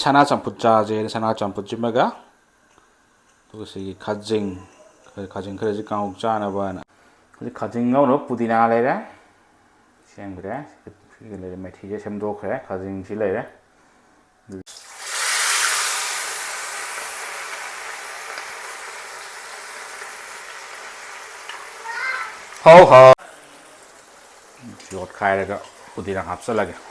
Sana Chamfut chaje sana Chamfut chimaga to si Khajing Khajing Kanghou chana bana Khajing no pudina lere sengre le methi je semdo khre Khajing si lere ho ho yot khai ra pudina hapsalage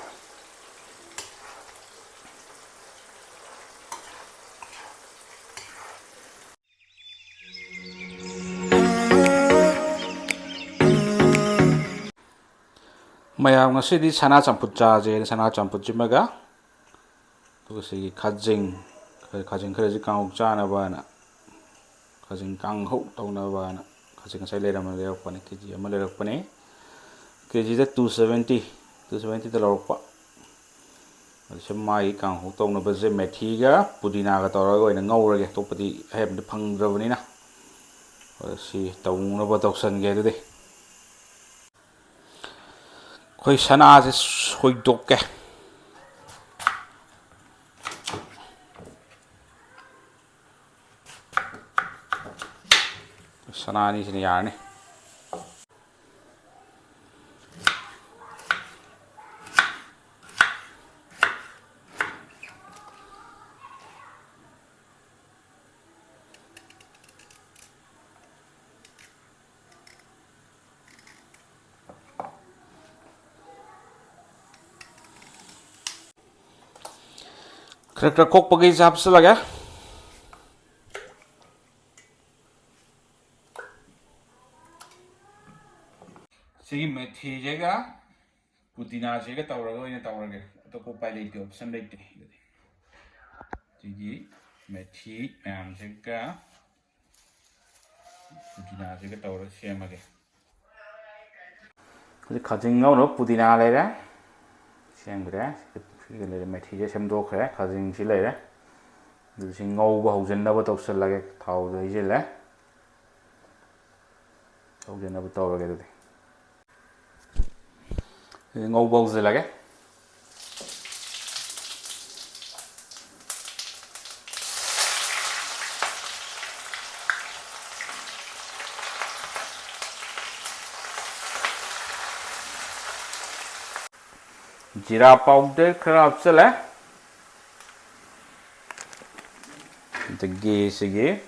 Mayam ngasi di sana Chamfut chaje sana Chamfut chimaga to si Khajing Kanghou chana bana Khajing Kanghou tawna bana Khajing sai lera ma lera pane kg ama lera pane kg da 270 da lorpa se mai Kanghou tawna ba je methi ga pudina ga tawra go ina ngaurage topadi heb de phangdrabani na si tawna ba tawsan ge de khoi sana je khoi dokke sana ni sini yarne kira kok pakai zap selaga sigi methi jega pudina jega tawraga ina tawrage to ko pai leite option leite sigi methi mam jega pudina jega tawra semage Khajing no pudina lere semgre le methi je semdo khre Khajing si lere du sing ngau ba haujen na ba tawsal lage thau de je le haujen na ba tawrage de ngau ba je lage Jira powder khara hapsala dagi sige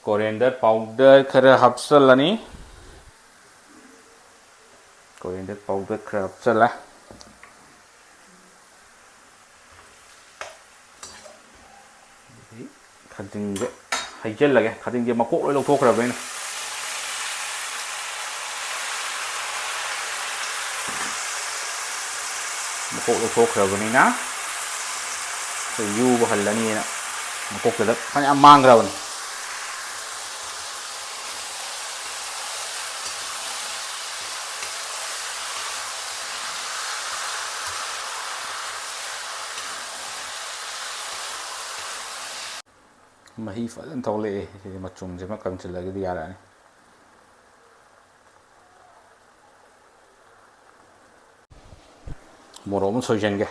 coriander powder khara hapsalani coriander powder khara hapsala Khajing je haijel lage Khajing je makok loi lawthokrabani makok lawthokrabani na so yu ba halani na makok da fanya mangraban mahi falan thawle machung je ma kangchil lagi di yara ni morom soijenge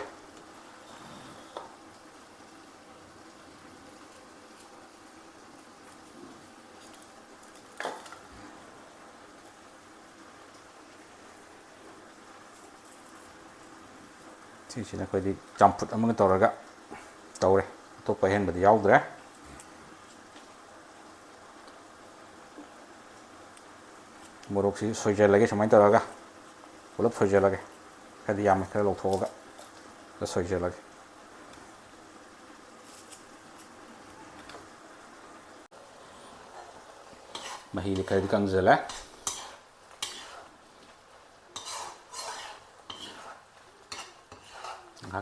sina khoi di Chamfut amang tawraga tawre to pa hen badi yaudre morok si soijel lagi samai tawraga pulap soijel lagi kadi yam kare lawthoga da soijel lagi mahi kare di kangjala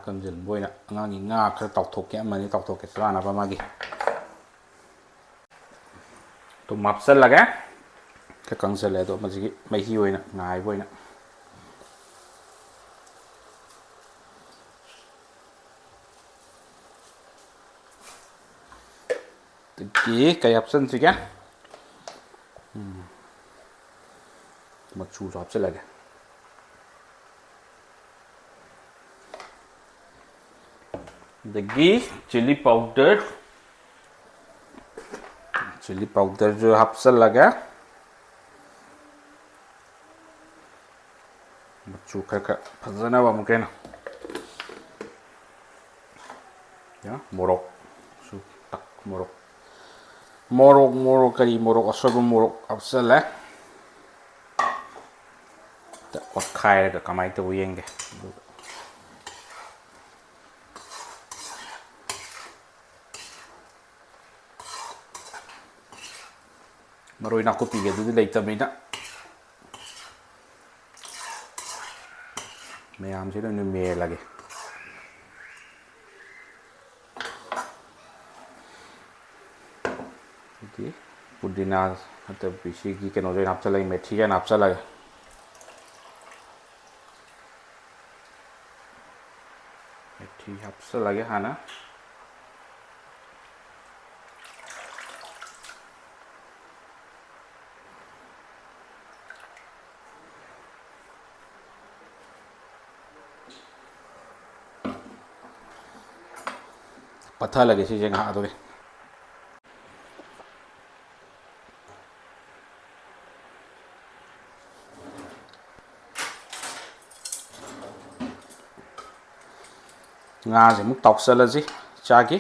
kangjal boina angangi nga khara tawthokke amani tawthokke sana ba magi to mapsal laga ka kangjal do majigi mahi oina ngai boina tiki kay option siga machu hapsal laga dagi chili powder jo hapsal laga machu kha phajana ba mukena ya morok su tak morok kari morok asob morok hapsal la ta wat khai ga kamai to yenge maroi nakupi ge du leitamina mayam se no me lage di pudina atau bisi ki keno join hapsa lagi methi kan hapsa lagi methi hapsa lagi hana patha lagi si jeng ha do nga je muk tok salaji chaki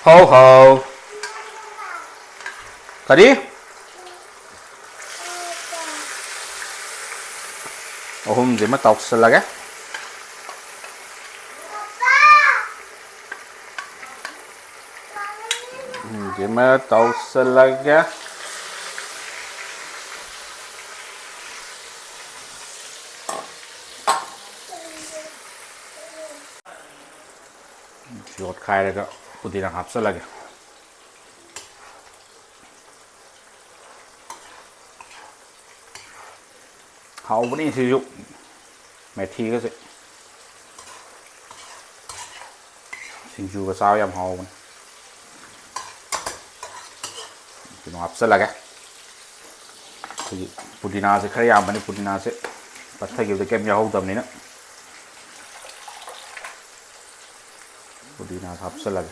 ho kari ohum je ma tok salaga Gimana tahu selaga jod khai ra pudina hapsa lagi hau bani sử dụng methi cái gì sinju cái sao em hau nó hapsa lagi pudina se khari am bani pudina se patha gi de kem ya hau dam ni na pudina hapsa lagi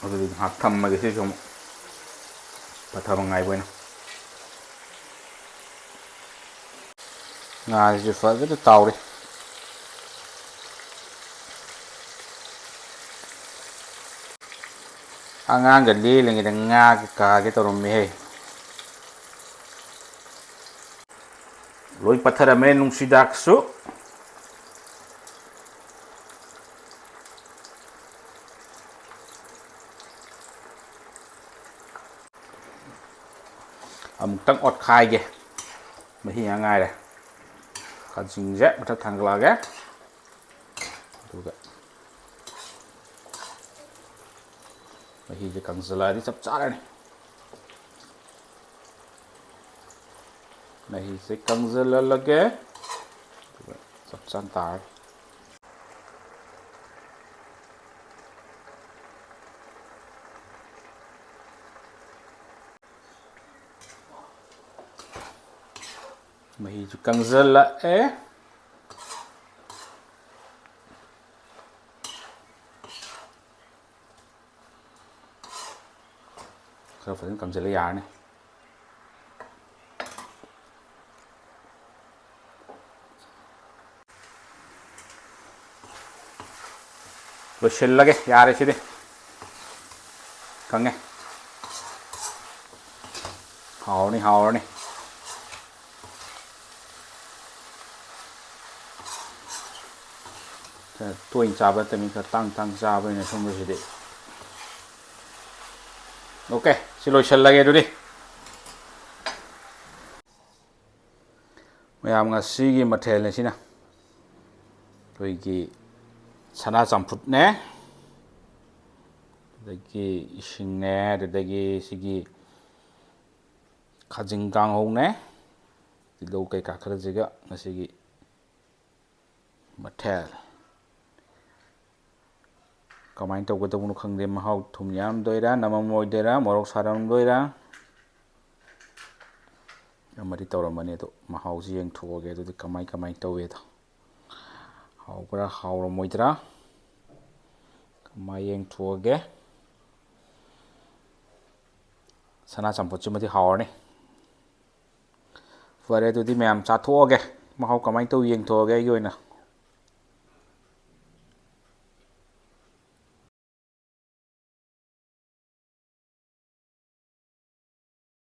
Aduh hatam lagi sih cuma patah mengai buena ngai juga itu tahu deh angang gali lagi dengan kaget orang meh loi patah ramai nung sidak su tang ot khai ge mahi ngai đây khajing je bắt thang la ge juga mahi je kang zala di chap cha này mahi se kang zala lage chap chan tar mahi kang zala sao phải cầm zala ya này loshellage yare sidi kange hao ni tôi chả bắt mình phải tăng ra bên này không được gì ok xin lỗi chân lagi dulu đi mày làm ngã sĩ cái mặt thèn này xin nào ꯑꯩꯈꯣꯏꯒꯤ ꯁꯅꯥ ꯆꯝꯐꯨꯠꯅꯦ, ꯑꯗꯒꯤ ꯏꯁꯤꯡꯅꯦ, ꯑꯗꯨꯗꯒꯤ ꯁꯤꯒꯤ ꯈꯥꯖꯤꯡ ꯀꯥꯡꯍꯧꯅꯦ, ꯇꯤꯜꯍꯧ ꯀꯩꯀꯥ ꯈꯔꯁꯤꯒ ꯉꯁꯤꯒꯤ ꯃꯊꯦꯜ ꯀꯃꯥꯏꯅ ꯇꯧꯒꯗꯧꯕꯅꯣ ꯈꯪꯗꯦ, ꯃꯍꯥꯎ ꯊꯨꯝ ꯌꯥꯝꯗꯣꯏꯔꯥ ꯅꯝꯃꯝꯃꯣꯏꯗꯣꯏꯔꯥ, ꯃꯣꯔꯣꯛ ꯁꯥꯔꯝꯗꯣꯏꯔꯥ, ꯑꯃꯗꯤ ꯇꯧꯔꯝꯃꯅꯤ, ꯑꯗꯣ ꯃꯍꯥꯎꯁꯤ ꯌꯦꯡꯊꯣꯛꯑꯒꯦ ꯑꯗꯨꯗꯤ ꯀꯃꯥꯏꯅ ꯇꯧꯋꯦꯗꯣ, ꯍꯥꯎꯕ꯭ꯔꯥ ꯍꯥꯎꯔꯝꯃꯣꯏꯗ꯭ꯔꯥ ꯀꯃꯥꯏꯅ ꯌꯦꯡꯊꯣꯛꯑꯒꯦ. ꯁꯅꯥ ꯆꯝꯐꯨꯠꯁꯤꯃꯗꯤ ꯍꯥꯎꯔꯅꯤ. ꯐꯔꯦ ꯑꯗꯨꯗꯤ ꯃꯌꯥꯝ ꯆꯥꯊꯣꯛꯑꯒꯦ, ꯃꯍꯥꯎ ꯀꯃꯥꯏꯅ ꯇꯧ ꯌꯦꯡꯊꯣꯛꯑꯒꯦ ꯑꯩꯒꯤ ꯑꯣꯏꯅ.